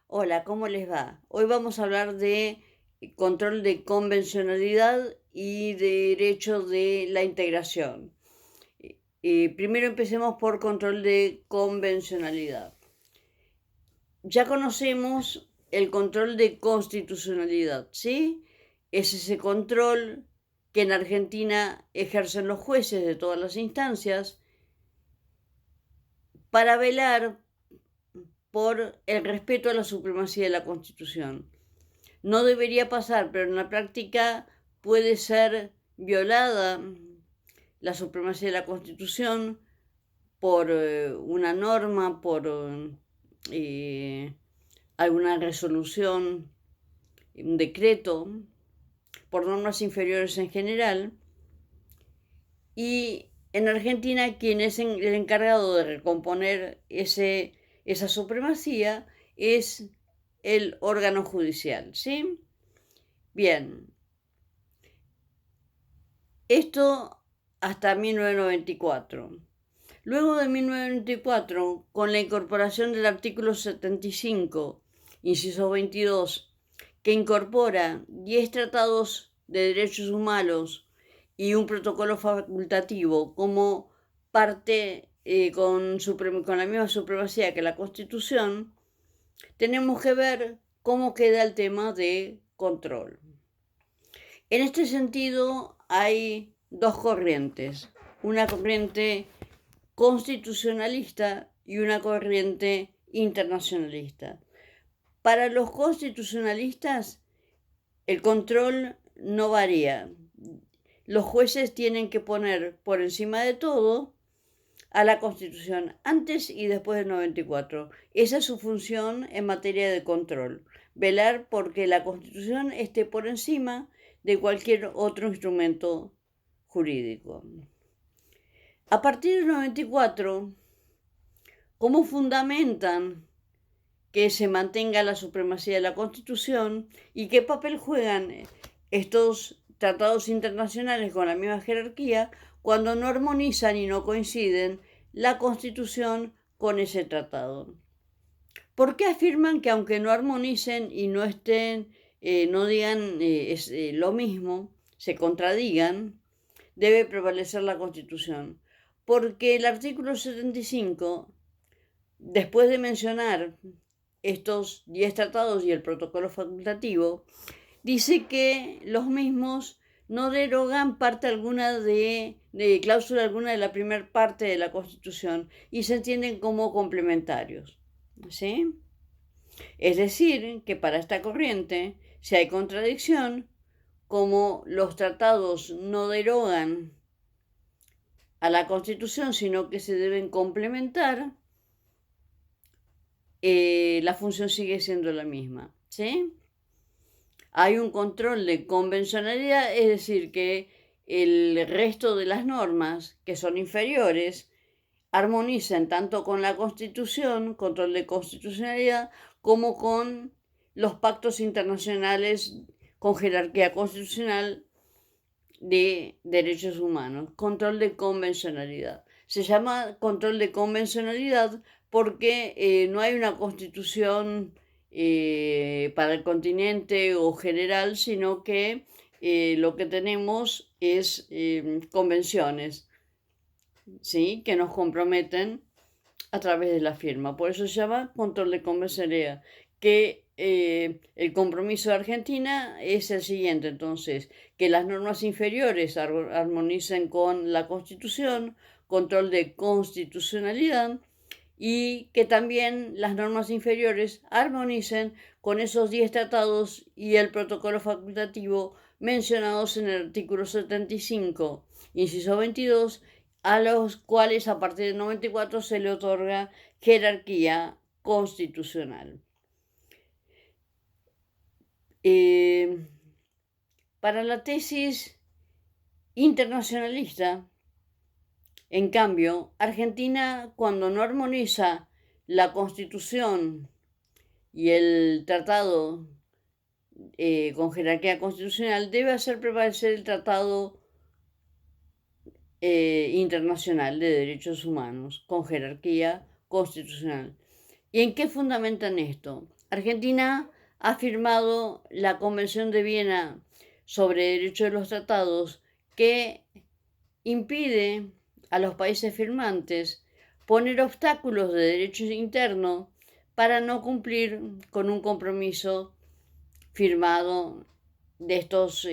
Hola, ¿cómo les va? Hoy vamos a hablar de control de convencionalidad y derecho de la integración. Primero empecemos por control de convencionalidad. Ya conocemos el control de constitucionalidad, ¿sí? Es ese control que en Argentina ejercen los jueces de todas las instancias para velar por el respeto a la supremacía de la Constitución. No debería pasar, pero en la práctica puede ser violada la supremacía de la Constitución por una norma, por eh, alguna resolución, un decreto, por normas inferiores en general. Y en Argentina, quien es el encargado de recomponer esa supremacía es el órgano judicial, ¿sí? Bien, esto hasta 1994. Luego de 1994, con la incorporación del artículo 75, inciso 22, que incorpora 10 tratados de derechos humanos y un protocolo facultativo como parte con la misma supremacía que la Constitución, tenemos que ver cómo queda el tema de control. En este sentido, hay dos corrientes, una corriente constitucionalista y una corriente internacionalista. Para los constitucionalistas, el control no varía. Los jueces tienen que poner por encima de todo a la Constitución antes y después del 94. Esa es su función en materia de control, velar porque la Constitución esté por encima de cualquier otro instrumento jurídico. A partir del 94, ¿cómo fundamentan que se mantenga la supremacía de la Constitución y qué papel juegan estos tratados internacionales con la misma jerarquía cuando no armonizan y no coinciden la Constitución con ese tratado? ¿Por qué afirman que aunque no armonicen y no estén, no digan lo mismo, se contradigan, debe prevalecer la Constitución? Porque el artículo 75, después de mencionar estos 10 tratados y el protocolo facultativo, dice que los mismos no derogan parte alguna de cláusula alguna de la primera parte de la Constitución y se entienden como complementarios. ¿Sí? Es decir, que para esta corriente, si hay contradicción, como los tratados no derogan a la Constitución, sino que se deben complementar, la función sigue siendo la misma. ¿Sí? Hay un control de convencionalidad, es decir, que el resto de las normas que son inferiores armonizan tanto con la Constitución, control de constitucionalidad, como con los pactos internacionales con jerarquía constitucional de derechos humanos, control de convencionalidad. Se llama control de convencionalidad porque no hay una constitución para el continente o general, sino que lo que tenemos es convenciones, ¿sí? Que nos comprometen a través de la firma. Por eso se llama control de convencionalidad, que el compromiso de Argentina es el siguiente, entonces, que las normas inferiores armonicen con la Constitución, control de constitucionalidad, y que también las normas inferiores armonicen con esos 10 tratados y el protocolo facultativo mencionados en el artículo 75, inciso 22, a los cuales a partir del 94 se le otorga jerarquía constitucional. Para la tesis internacionalista, en cambio, Argentina, cuando no armoniza la Constitución y el tratado con jerarquía constitucional, debe hacer prevalecer el tratado internacional de derechos humanos con jerarquía constitucional. ¿Y en qué fundamentan esto? Argentina ha firmado la Convención de Viena sobre Derechos de los Tratados que impide a los países firmantes poner obstáculos de derecho interno para no cumplir con un compromiso firmado de estos,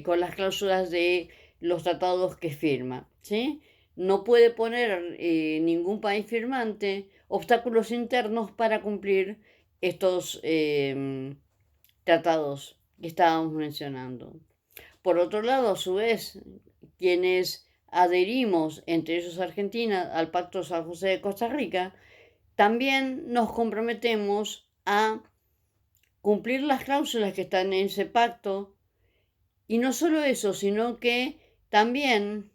con las cláusulas de los tratados que firma, ¿sí? No puede poner ningún país firmante obstáculos internos para cumplir estos tratados que estábamos mencionando. Por otro lado, a su vez, quienes adherimos, entre ellos Argentina, al Pacto San José de Costa Rica, también nos comprometemos a cumplir las cláusulas que están en ese pacto. Y no solo eso, sino que también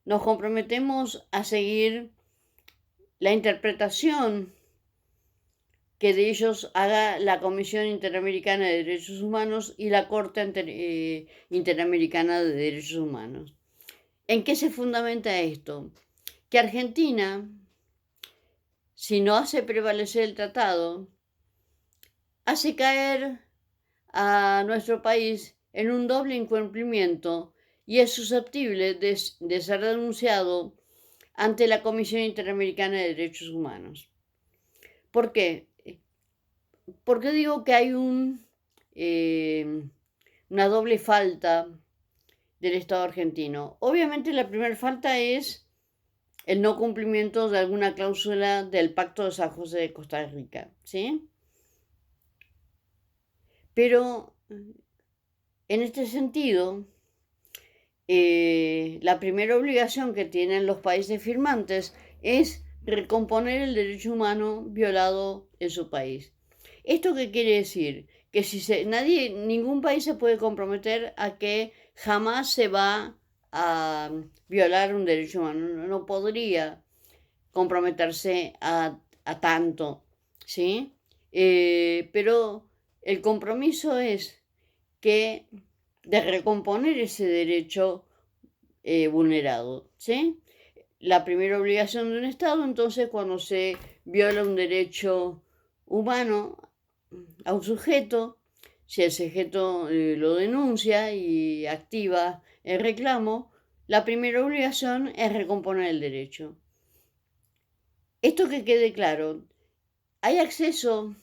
nos comprometemos a seguir la interpretación que de ellos haga la Comisión Interamericana de Derechos Humanos y la Corte Interamericana de Derechos Humanos. ¿En qué se fundamenta esto? Que Argentina, si no hace prevalecer el tratado, hace caer a nuestro país en un doble incumplimiento y es susceptible de ser denunciado ante la Comisión Interamericana de Derechos Humanos. ¿Por qué? Porque digo que hay una doble falta del Estado argentino. Obviamente la primera falta es el no cumplimiento de alguna cláusula del Pacto de San José de Costa Rica, ¿sí? Pero en este sentido, la primera obligación que tienen los países firmantes es recomponer el derecho humano violado en su país. ¿Esto qué quiere decir? Que si ningún país se puede comprometer a que jamás se va a violar un derecho humano. No podría comprometerse a tanto, ¿sí? Pero el compromiso es que de recomponer ese derecho vulnerado, ¿sí? La primera obligación de un Estado, entonces, cuando se viola un derecho humano a un sujeto, si el sujeto lo denuncia y activa el reclamo, la primera obligación es recomponer el derecho. Esto que quede claro, hay acceso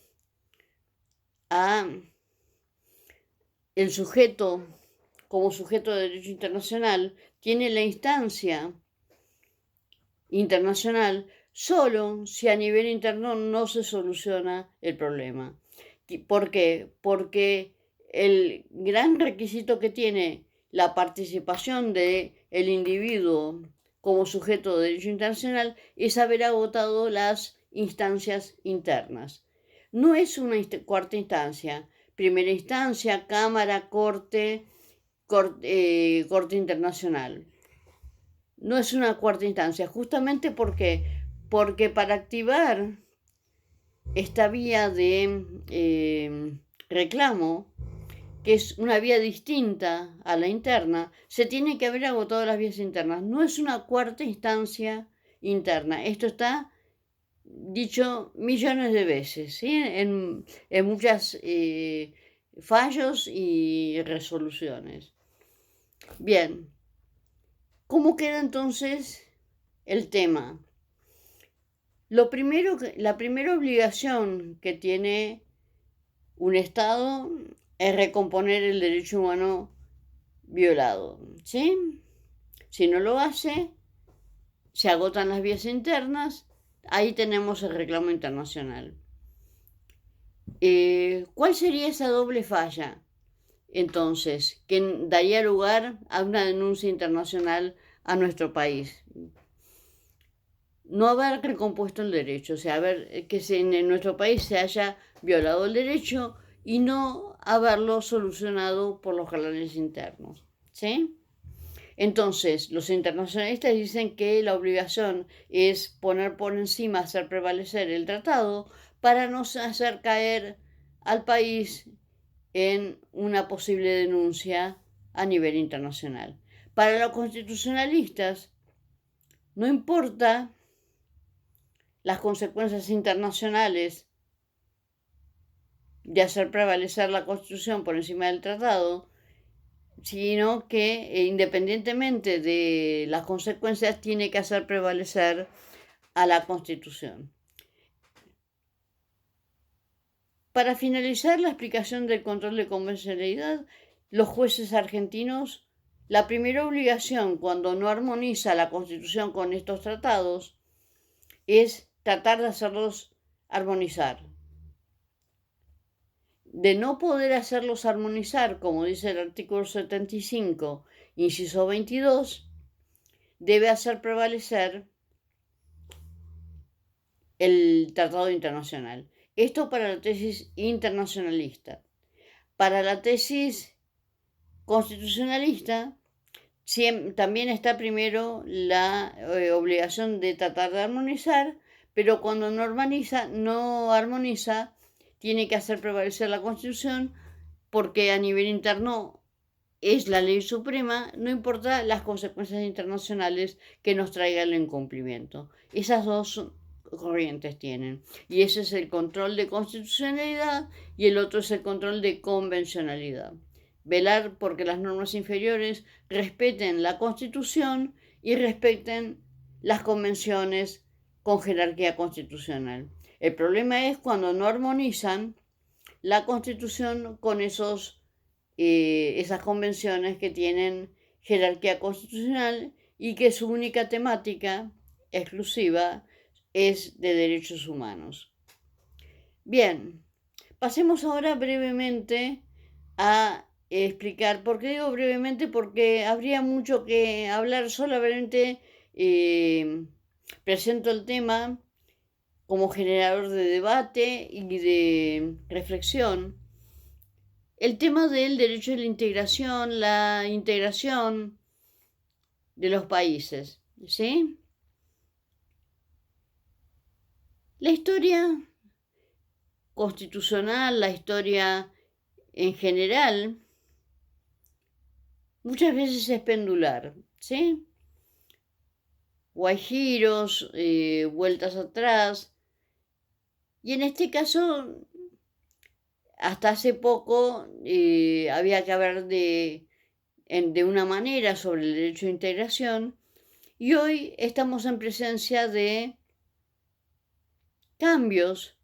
a el sujeto como sujeto de derecho internacional, tiene la instancia internacional solo si a nivel interno no se soluciona el problema. ¿Por qué? Porque el gran requisito que tiene la participación del individuo como sujeto de derecho internacional es haber agotado las instancias internas. No es una cuarta instancia, primera instancia, Cámara, Corte Internacional. No es una cuarta instancia, justamente porque para activar esta vía de reclamo, que es una vía distinta a la interna, se tiene que haber agotado las vías internas. No es una cuarta instancia interna. Esto está dicho millones de veces, ¿sí? en muchos fallos y resoluciones. Bien, ¿cómo queda entonces el tema? La primera obligación que tiene un Estado es recomponer el derecho humano violado, ¿sí? Si no lo hace, se agotan las vías internas, ahí tenemos el reclamo internacional. ¿Cuál sería esa doble falla? Entonces, que daría lugar a una denuncia internacional a nuestro país. No haber recompuesto el derecho, o sea, que en nuestro país se haya violado el derecho y no haberlo solucionado por los canales internos, ¿sí? Entonces, los internacionalistas dicen que la obligación es poner por encima, hacer prevalecer el tratado para no hacer caer al país en una posible denuncia a nivel internacional. Para los constitucionalistas, no importa las consecuencias internacionales de hacer prevalecer la Constitución por encima del tratado, sino que independientemente de las consecuencias tiene que hacer prevalecer a la Constitución. Para finalizar la explicación del control de convencionalidad, los jueces argentinos, la primera obligación cuando no armoniza la Constitución con estos tratados es tratar de hacerlos armonizar. De no poder hacerlos armonizar, como dice el artículo 75, inciso 22, debe hacer prevalecer el tratado internacional. Esto para la tesis internacionalista. Para la tesis constitucionalista, también está primero la obligación de tratar de armonizar, pero cuando no armoniza, tiene que hacer prevalecer la Constitución, porque a nivel interno es la ley suprema, no importa las consecuencias internacionales que nos traiga el incumplimiento. Esas dos corrientes tienen. Y ese es el control de constitucionalidad y el otro es el control de convencionalidad. Velar porque las normas inferiores respeten la Constitución y respeten las convenciones con jerarquía constitucional. El problema es cuando no armonizan la Constitución con esas convenciones que tienen jerarquía constitucional y que su única temática exclusiva es de derechos humanos. Bien, pasemos ahora brevemente a explicar. ¿Por qué digo brevemente? Porque habría mucho que hablar. Solamente presento el tema como generador de debate y de reflexión. El tema del derecho a la integración de los países, ¿sí? La historia constitucional, la historia en general, muchas veces es pendular, ¿sí? O hay giros, vueltas atrás. Y en este caso, hasta hace poco había que hablar de una manera sobre el derecho de integración y hoy estamos en presencia de cambios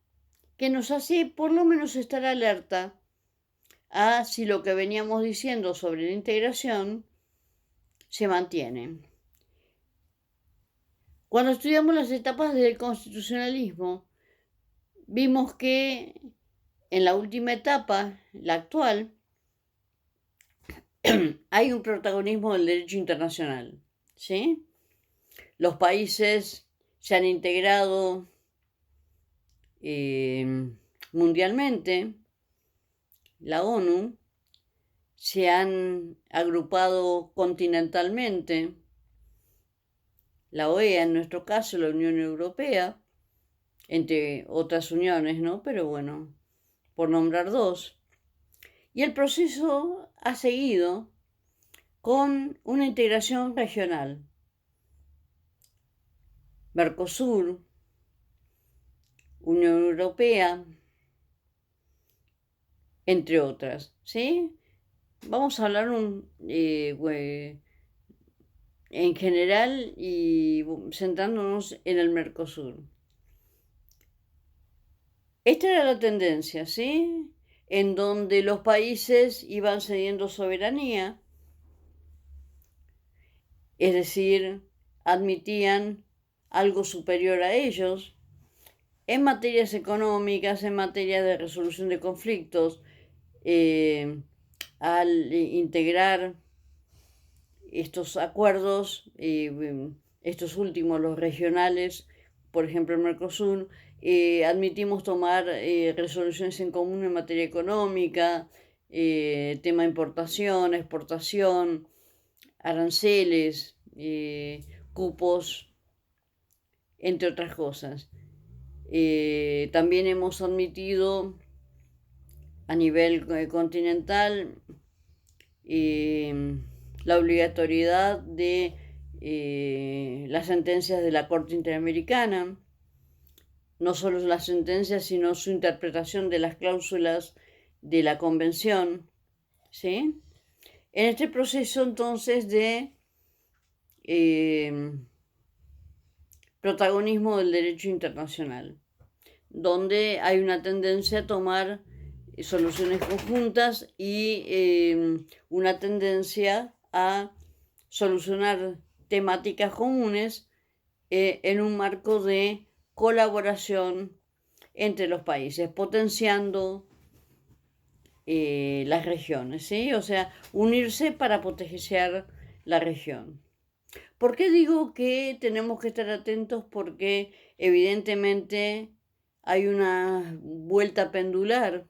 que nos hace por lo menos estar alerta a si lo que veníamos diciendo sobre la integración se mantiene. Cuando estudiamos las etapas del constitucionalismo, vimos que en la última etapa, la actual, hay un protagonismo del derecho internacional, ¿sí? Los países se han integrado mundialmente, la ONU, se han agrupado continentalmente, la OEA en nuestro caso, la Unión Europea, entre otras uniones, ¿no? Pero bueno, por nombrar dos. Y el proceso ha seguido con una integración regional. Mercosur, Unión Europea, entre otras, ¿sí? Vamos a hablar en general y centrándonos en el Mercosur. Esta era la tendencia, ¿sí? En donde los países iban cediendo soberanía, es decir, admitían algo superior a ellos en materias económicas, en materia de resolución de conflictos, al integrar estos acuerdos, estos últimos, los regionales, por ejemplo el Mercosur, admitimos tomar resoluciones en común en materia económica, tema importación, exportación, aranceles, cupos, entre otras cosas. También hemos admitido a nivel continental la obligatoriedad de las sentencias de la Corte Interamericana, no solo la sentencia, sino su interpretación de las cláusulas de la convención, ¿sí? En este proceso entonces de protagonismo del derecho internacional, donde hay una tendencia a tomar soluciones conjuntas y una tendencia a solucionar temáticas comunes en un marco de colaboración entre los países, potenciando las regiones, ¿sí? O sea, unirse para potenciar la región. ¿Por qué digo que tenemos que estar atentos? Porque evidentemente hay una vuelta pendular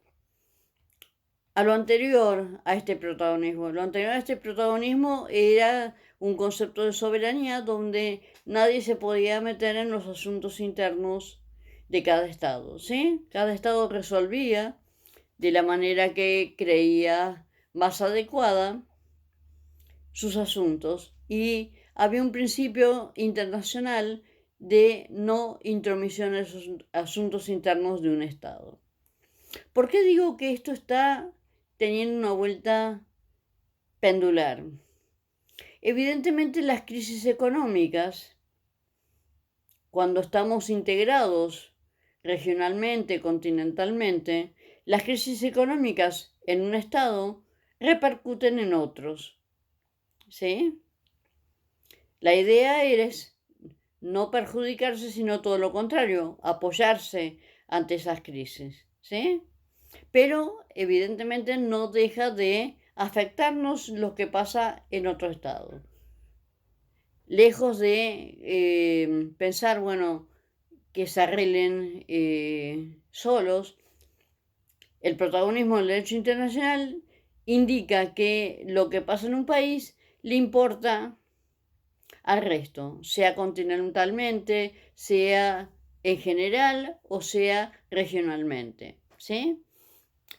a lo anterior a este protagonismo. Lo anterior a este protagonismo era un concepto de soberanía donde nadie se podía meter en los asuntos internos de cada estado, ¿sí? Cada estado resolvía de la manera que creía más adecuada sus asuntos y había un principio internacional de no intromisión en esos asuntos internos de un estado. ¿Por qué digo que esto está teniendo una vuelta pendular? Evidentemente las crisis económicas, cuando estamos integrados regionalmente, continentalmente, las crisis económicas en un estado repercuten en otros, ¿sí? La idea es no perjudicarse, sino todo lo contrario, apoyarse ante esas crisis, ¿sí? Pero evidentemente no deja de afectarnos lo que pasa en otro estado. Lejos de pensar, bueno, que se arreglen solos, el protagonismo del derecho internacional indica que lo que pasa en un país le importa al resto, sea continentalmente, sea en general o sea regionalmente, ¿sí?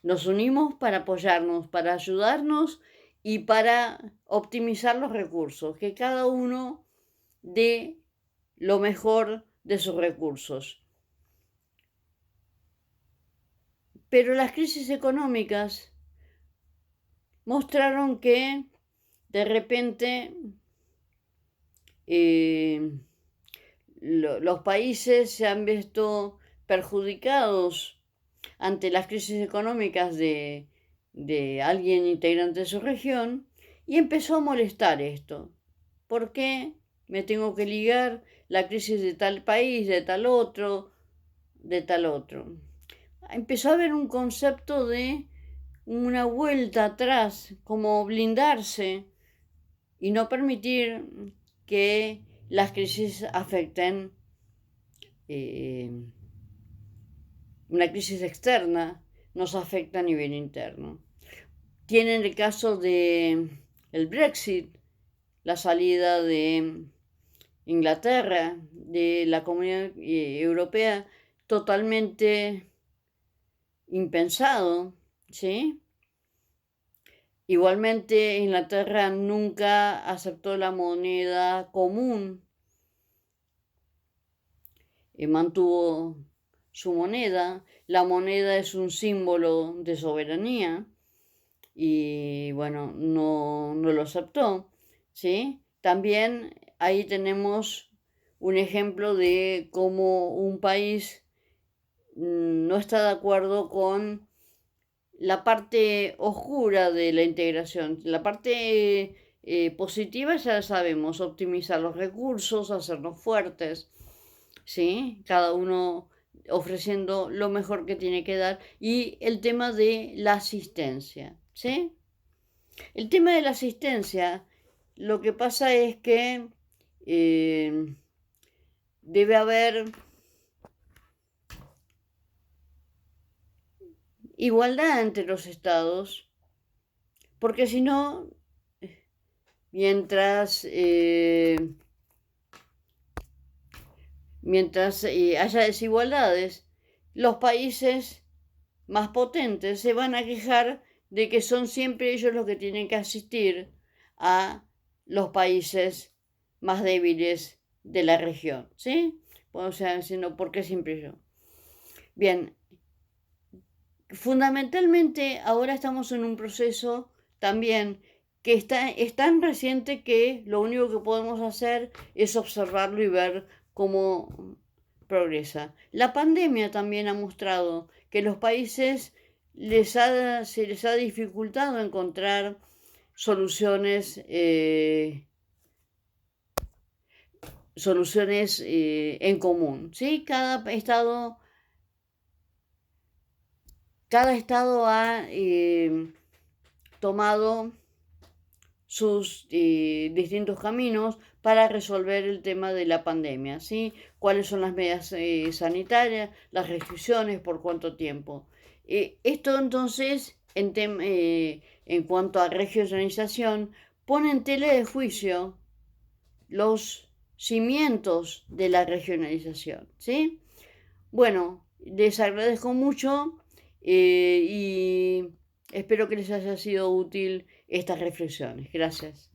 Nos unimos para apoyarnos, para ayudarnos y para optimizar los recursos, que cada uno dé lo mejor de sus recursos. Pero las crisis económicas mostraron que de repente los países se han visto perjudicados ante las crisis económicas de alguien integrante de su región y empezó a molestar esto. ¿Por qué me tengo que ligar la crisis de tal país, de tal otro, de tal otro? Empezó a haber un concepto de una vuelta atrás, como blindarse y no permitir que las crisis afecten una crisis externa, nos afecta a nivel interno. Tienen el caso de el Brexit, la salida de Inglaterra, de la Comunidad Europea, totalmente impensado, ¿sí? Igualmente, Inglaterra nunca aceptó la moneda común y mantuvo su moneda. La moneda es un símbolo de soberanía y bueno, no lo aceptó, ¿sí? También ahí tenemos un ejemplo de cómo un país no está de acuerdo con la parte oscura de la integración. La parte positiva ya la sabemos, optimizar los recursos, hacernos fuertes, ¿sí? Cada uno ofreciendo lo mejor que tiene que dar. Y el tema de la asistencia, ¿sí? El tema de la asistencia, lo que pasa es que debe haber igualdad entre los estados, porque si no, mientras haya desigualdades, los países más potentes se van a quejar de que son siempre ellos los que tienen que asistir a los países más débiles de la región, ¿sí? O sea, diciendo, ¿por qué siempre yo? Bien, fundamentalmente ahora estamos en un proceso también que es tan reciente que lo único que podemos hacer es observarlo y ver cómo progresa. La pandemia también ha mostrado que los países se les ha dificultado encontrar soluciones, en común. ¿Sí? Cada estado ha tomado sus distintos caminos para resolver el tema de la pandemia, ¿sí? Cuáles son las medidas sanitarias, las restricciones, por cuánto tiempo. Esto entonces, en cuanto a regionalización, pone en tela de juicio los cimientos de la regionalización, ¿sí? Bueno, les agradezco mucho y espero que les haya sido útil estas reflexiones. Gracias.